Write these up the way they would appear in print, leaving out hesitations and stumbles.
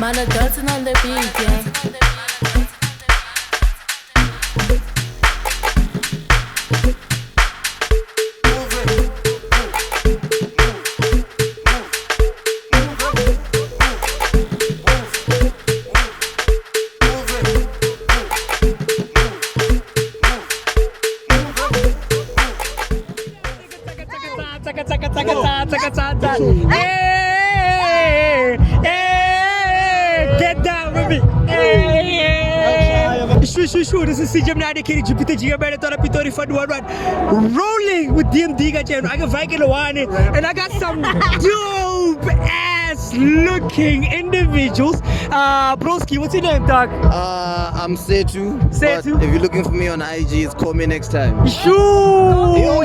Man, adulting on the beat, yeah. Hey, hey, get down with me. Hey. Shoo. This is CJ Mnadi Kiri Jupiter Gigabetter Tora Pitori for one. Rolling with DMD Gachen. I got Viking one and I got some dope ass looking individuals. Broski, what's your name, dog? I'm Setu. Setu. If you're looking for me on IG, it's call me next time. Shoo!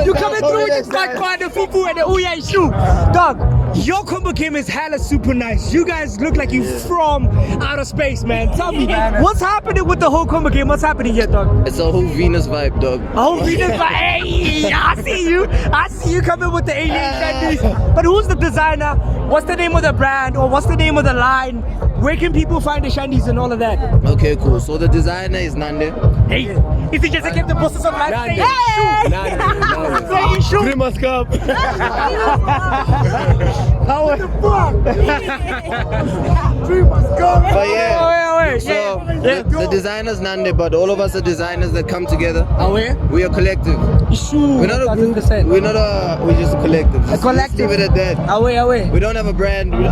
You coming through with the black card, the fufu, and the ouya shoe. Dog, your combo game is hella super nice. You guys look like you from outer space, man. Tell me, what's happening with the whole combo game? What's happening here, dog? It's a whole Venus vibe, dog. A whole Venus vibe. Hey, I see you coming with the alien candies. But who's the designer? What's the name of the brand? Or what's the name of the line? Where can people find the shandies and all of that? Okay, cool. So the designer is Nande. Hey, is it just to get the bosses of life? Nande. Hey! Nande. Shoot. Primas Cup. How the fuck? But yeah, Wait. so the designer's Nande, but all of us are designers that come together. We are collective. Sure. We're not a group. We're just a collective. A collective. Leave it at that. Away. We don't have a brand. We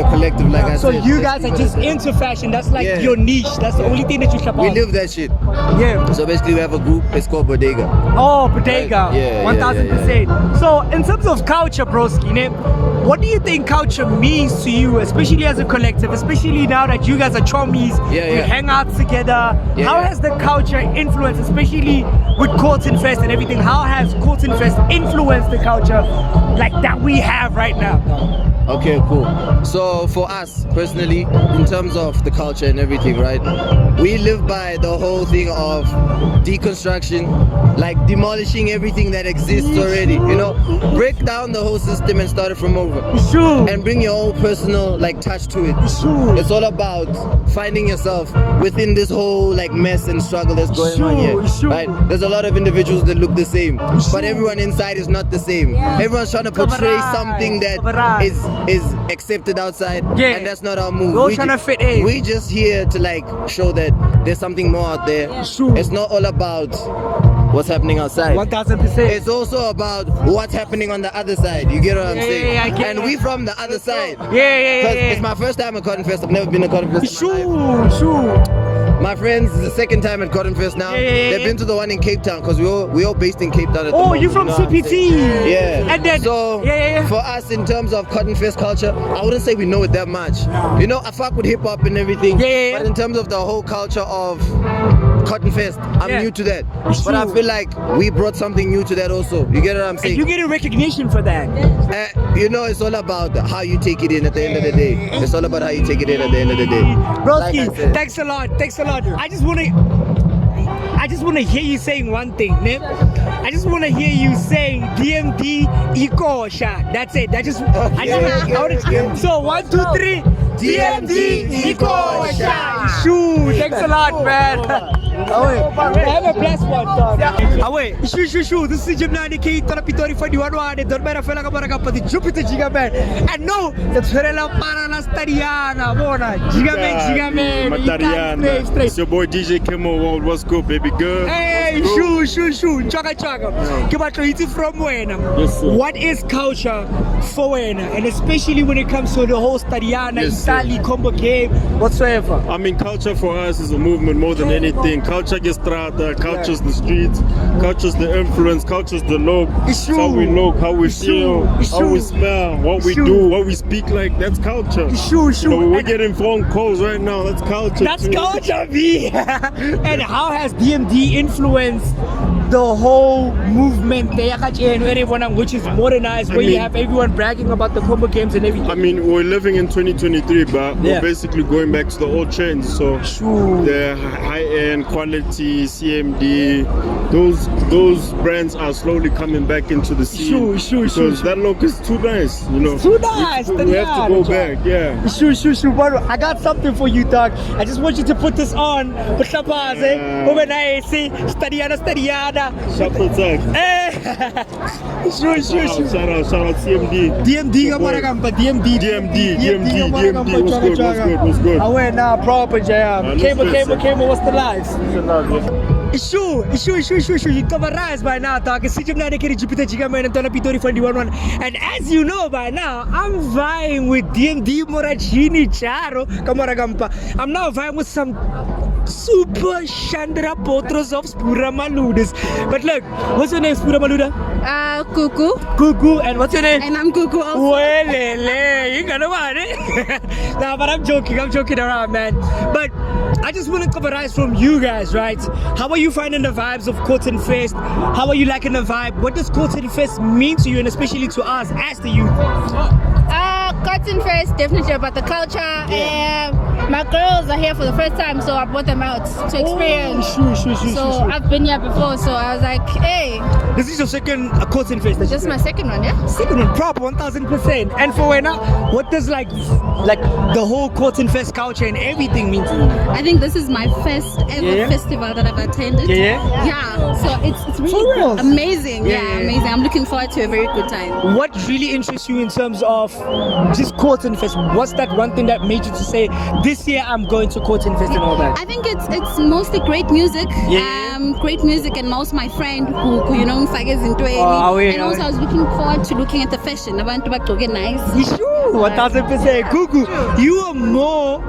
are collective, like I said. So you guys are just into fashion. That's like your niche. That's the only thing that you shop on. We live that shit. Yeah. So basically we have a group, it's called Bodega. Oh, Bodega. Yeah, 1000%. So in terms of culture, broski, what do you think culture means to you, especially as a collective, especially now that you guys are chommies, you hang out together? How has the culture influenced, especially with Cotton Fest and everything? How has Cotton Fest influenced the culture like that we have right now? Okay, cool. So for us personally, in terms of the culture and everything, right? We live by the whole thing of deconstruction, like demolishing everything that exists already, you know? Break down the whole system and start it from over. Sure. And bring your own personal like touch to it. Sure. It's all about finding yourself within this whole like mess and struggle that's going on here. Right? There's a lot of individuals that look the same, but everyone inside is not the same. Everyone's trying to portray something that is accepted outside, and that's not our move. We're trying to fit in. We just here to like show that there's something more out there. It's not all about what's happening outside. 1000%. It's also about what's happening on the other side. You get what I'm saying? I get and we from the other side. Yeah. It's my first time at Cotton Fest. I've never been to Cotton Fest. Sure. My friends, it's the second time at Cotton Fest now. They've been to the one in Cape Town because we all based in Cape Town at the moment, you from CPT? Yeah. And then, so for us in terms of Cotton Fest culture, I wouldn't say we know it that much. You know, I fuck with hip hop and everything. But in terms of the whole culture of Cotton Fest, I'm new to that. But I feel like we brought something new to that also. You get what I'm saying? And you get a recognition for that. You know, it's all about how you take it in at the end of the day. It's all about how you take it in at the end of the day. Broski, like thanks a lot. I just wanna hear you saying one thing, man. I just wanna hear you saying DMD Ikosha. That's it. So 1, 2, 3. DMD Ikosha. Shoo, thanks a lot, man. Have a blessed one, dog. Shoo. This is Jimnani K. Tarapitori for the one. Don't matter if I got the Jupiter Gigaman. And no, the Ferella Parana Stariana. Gigaman. Matariana. It's your boy DJ Kemo. What's good, baby girl? Hey, shoo. Chaga. Kibato from Wena. Yes, sir. What is culture for Wena? And especially when it comes to the whole Stariana, Italy, combo game, whatsoever. I mean, culture for us is a movement more than anything. Culture gets strata, culture's the streets, culture's the influence, culture's the look. It's how we look, how we feel, how we smell, what we do, what we speak like. That's culture. Sure. You know, we're getting phone calls right now. That's culture. That's culture, B. And how has DMD influenced the whole movement there, which is modernized, where you have everyone bragging about the combo games and everything? I mean, we're living in 2023, but we're basically going back to the old trends. So the high-end quality CMD, those brands are slowly coming back into the scene. Because that look is too nice, you know. Too nice. We have to go back, yeah. Sure. I got something for you, dog. I just want you to put this on. When I say Stadiana. Shuffle tag. Sure. Shout out CMD. DMD. What's good? I went now proper jam. Came, what's the lives? Sure. You cover rise by now, dog. And as you know by now, I'm vying with DMD Moragini Charo Kamaragampa. I'm now vying with some super Chandra Potros of Spura Maludas. But look, what's your name, Spura Maluda? Cuckoo. And what's your name? And I'm Cuckoo also. Well, you got no money. Nah, but I'm joking around, man. But I just want to cover rise from you guys, right? How are you finding the vibes of Cotton Fest? How are you liking the vibe? What does Cotton Fest mean to you, and especially to us as the youth? Cotton Fest, definitely about the culture. My girls are here for the first time, so I brought them out to experience. Sure. I've been here before, so I was like, hey. This is your second Cotton Fest? This is my second one, yeah? Second one, proper, 1000%. And for when what does like the whole Cotton Fest culture and everything mean to you? I think this is my first ever festival that I've attended. Yeah, so it's really amazing. Amazing. I'm looking forward to a very good time. What really interests you in terms of just Cotton Fest? What's that one thing that made you to say, this year I'm going to Cotton Fest and all that? I think it's mostly great music. Great music, and most my friend who you know Fagers into it. And also I was looking forward to looking at the fashion. I want to get nice. Sure, 1000%. Gugu, you are more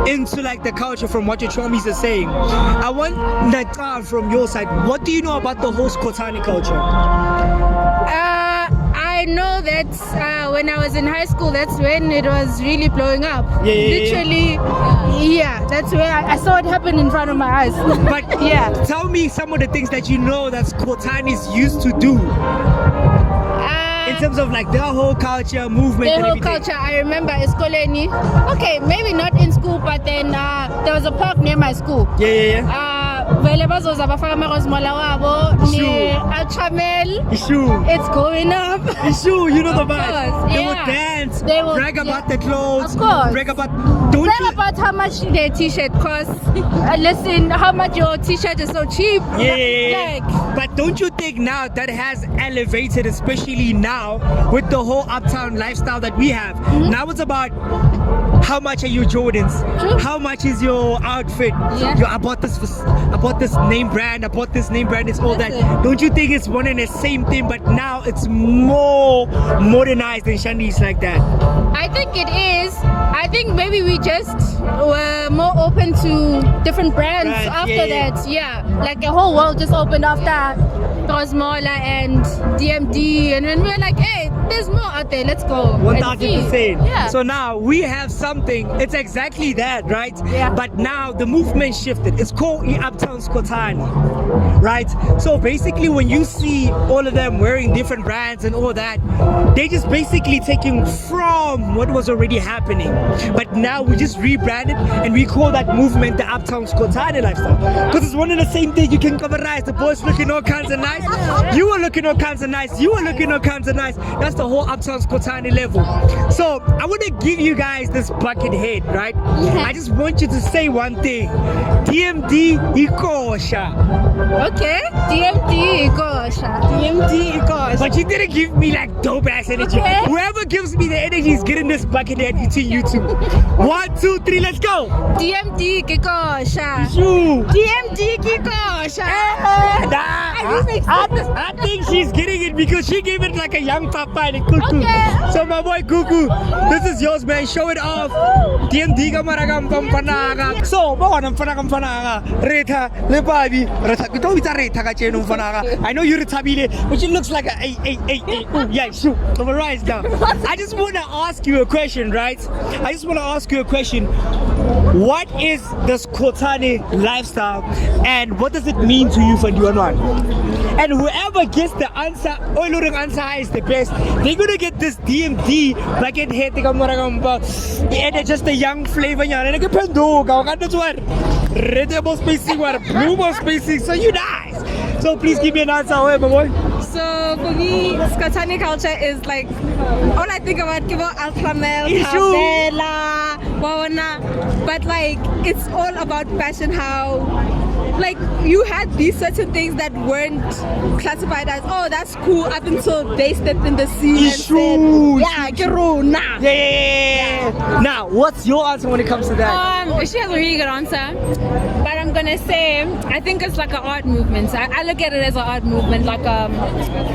into like the culture from what your chomis are saying. I want that from your side. What do you know about the whole Skotani culture? I know that when I was in high school, that's when it was really blowing up. Literally, that's where I saw it happen in front of my eyes. But tell me some of the things that you know that Skotanis used to do. In terms of like their whole culture, movement, their and whole everything. culture, I remember Eskoleni. Okay, maybe not in school, but then there was a park near my school. It's going up. You know the vibe. They would dance, they would brag about the clothes, of course. brag about how much their t-shirt costs. Listen, how much your t-shirt is so cheap. But don't you think now that has elevated, especially now with the whole uptown lifestyle that we have? Now it's about how much are your Jordans? How much is your outfit? I bought this name brand, it's all that. Don't you think it's one and the same thing, but now it's more modernized and Shandy's like that? I think it is. I think maybe we just were more open to different brands after that. Like the whole world just opened after Cosmola and DMD, and then we were like, hey, there's more out there, let's go. 1000%. So now we have something, it's exactly that, right? But now the movement shifted. It's called Uptown Skotani, right? So basically when you see all of them wearing different brands and all that, they just basically taking from what was already happening. But now we just rebranded and we call that movement the Uptown Skotani lifestyle. Because it's one and the same thing. You can cover rice, the boys looking all kinds of nice. You are looking all kinds of nice. You are looking all kinds of nice. That's the whole Uptown Skotani level. So I want to give you guys this bucket head, right? I just want you to say one thing. DMD Ikosha. Okay, DMD Ikosha. But you didn't give me like dope ass energy. Whoever gives me the energy is getting this bucket head between you two. 1, 2, 3, let's go. DMD Kikosha. DMD Kikosha. I think she's getting it because she gave it like a young papa and a cuckoo. So my boy Cuckoo, this is yours, man. Show it off. DMD Kamaragam Pampanaga. So, Bonam Panagam Panaga, Reta, Lebabi, Reta Reta Kachenum Panaga. I know you're a tabile, but it looks like a yeah, shoot. Over rise down. I just want to ask you a question, right? What is the Skotani lifestyle and what does it mean to you for Duanuan? And whoever gets the answer, Oiluring answer is the best, they're gonna get this DMD bucket head. And just a young flavor. And I can do that's what red spacing, what blue spacing. So you nice. So please give me an answer, my boy. So for me, Skotani culture is like all I think about Ultramel, Capella, Wawana, but like it's all about fashion. How like you had these certain things that weren't classified as that's cool up until they stepped in the scene and said, yeah. Now, what's your answer when it comes to that? She has a really good answer, but I'm gonna say I think it's like an art movement. I look at it as an art movement, like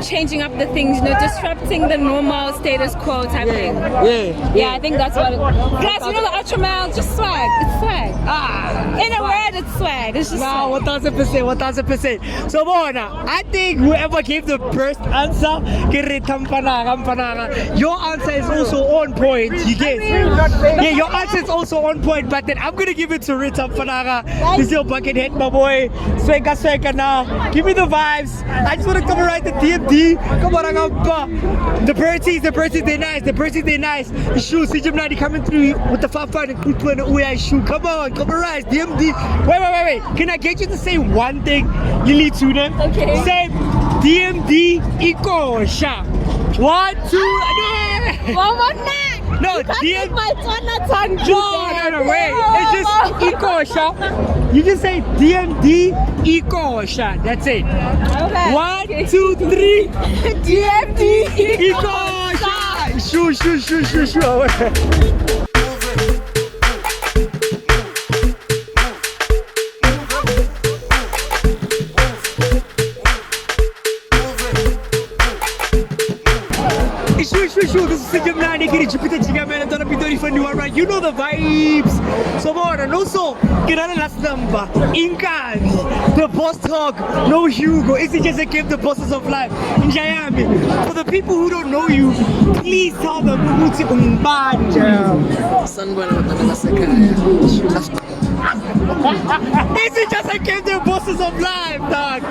changing up the things, disrupting the normal status quo type thing. Yeah, I think that's what it is. Plus, the Ultramel, just swag. It's swag. In a word, it's swag. It's just swag. 1000%. So, Mona, I think whoever gave the first answer, your answer is also on point. You get? Yeah, your answer is also on point, but then I'm gonna give it to Ritam Panaga. This is your bucket head, my boy. Sweka now. Give me the vibes. I just want to come right the DMD. Come on, the Berties, they're nice. The nice. The shoes, CJ coming through with the 5-5 and good one shoe. Come on, rise. DMD. Wait. Can I get you to say one thing? Lily to them. Okay. Say DMD Ikosha. 1, 2, no, DMD. my tongue. No, wait. It's just Ikosha. You just say DMD Ikosha. That's it. Okay. 1, 2, 3. DMD Ikosha. Shoo. This is Sigam Jupiter Chigaman and Donapidori for New Right. You know the vibes. So more and also get on the last number. Inkani, the boss talk, no Hugo. Is it just a game the bosses of life in Miami? For the people who don't know you, please tell them who's Is it just a game the bosses of life, dog?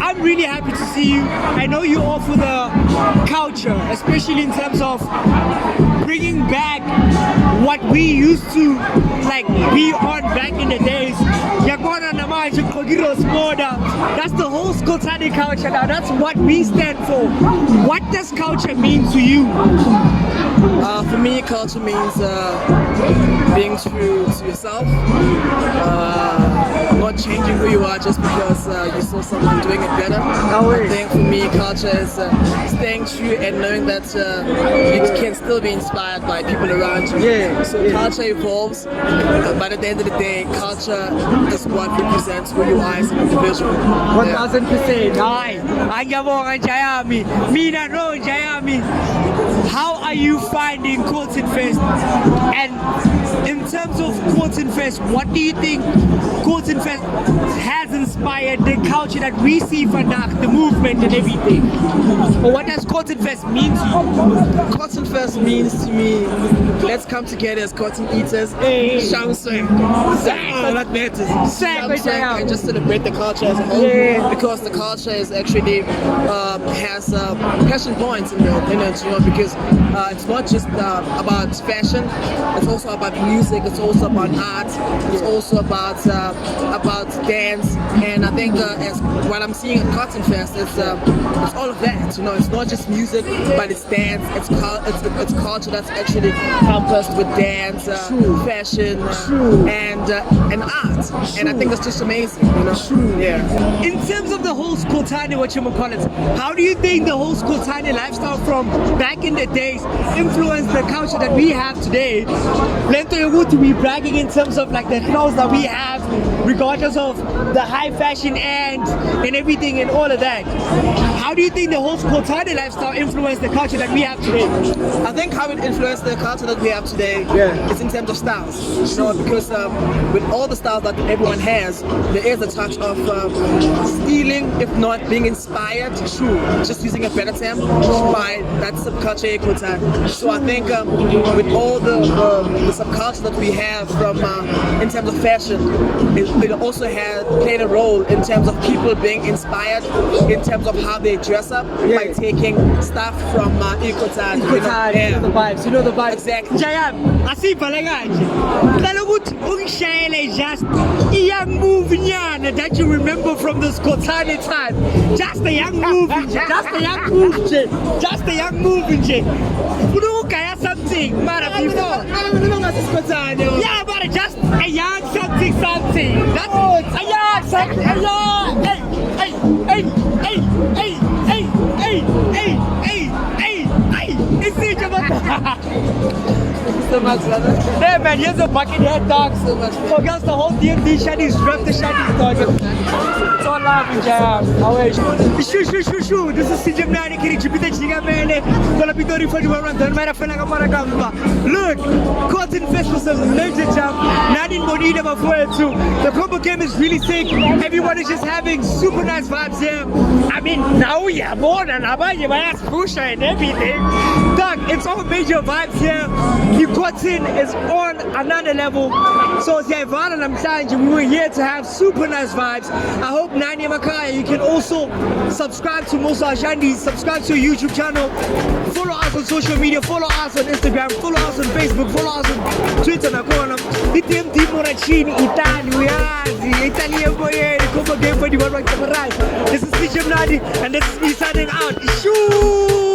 I'm really happy to see you. I know you all for the culture, especially in terms of bringing back what we used to like be on back in the days. That's the whole Skotani culture now. That's what we stand for. What does culture mean to you? For me, culture means being true to yourself, not changing who you are just because you saw someone doing it better. I think for me, culture is staying true and knowing that you can still be inspired by people around you. So culture evolves, but at the end of the day, culture is what represents who you are as an individual. 1000%. How are you finding Colton Fest? And in terms of Colton Fest, what do you think Colton Fest has inspired the culture that we see for now, the movement and everything? Or what does Colton Fest mean to you? Cotton Fest means to me, let's come together as cotton eaters, and just celebrate the culture as a whole, because the culture is actually has passion points in it, because it's not just about fashion, it's also about music, it's also about art, it's also about dance, and I think as what I'm seeing at Cotton Fest, it's all of that. It's not just music, but it's dance, it's culture that's actually encompassed with dance, fashion, and art, and I think it's just amazing. In terms of the whole Skotani, what you call it, how do you think the whole Skotani lifestyle from back in the days influenced the culture that we have today? Lento Yogu to be bragging in terms of like the clothes that we have, regardless of the high fashion and everything and all of that. How do you think the whole Skotani lifestyle influenced the culture that we have today? I think how it influenced the culture that we have today is in terms of styles. Because with all the styles that everyone has, there is a touch of stealing, if not being inspired, just using a better term, by that subculture. So I think with all the subculture that we have from in terms of fashion, it also played a role in terms of people being inspired in terms of how they dress up by taking stuff from Ikotan. You know the vibes. You know the vibes. Exactly. Jayam, asibhala kanje. Ngicela ukuthi ungishayele just a young movie nyana that you remember from the Skotani time. Just a young movie nje. Just a young movie nje. Just a young movie nje. Ufuna ukugaya something, mara before. Yeah, but just a young something. That's a young something. A young. Hey. It's it, So much, brother. Hey man, here's a bucket head dog. So much. For girls, the whole DMD shaddies, drop the shaddies dog. It's all love and jam. Shoo. This is CJ Mnani Kiri Chipita Chiga Mele. Gonna be 34 around the Marafana Maragamba. Look, Cotton Fest was a major jump. Nadine Bonita before too. The combo game is really sick. Everyone is just having super nice vibes here. I mean, now we are more than Abaya, my ass pusher and everything. Doug, it's all major vibes here. Cotton is on another level. So Ivana and I'm telling you, we were here to have super nice vibes. I hope Nani Makaya, you can also subscribe to Musa Ashandi, subscribe to our YouTube channel, follow us on social media, follow us on Instagram, follow us on Facebook, follow us on Twitter. DMD Moracini, Italian boy, Copa Game for the World Cup. This is CJ Mnadi, and this is me signing out. Shoo!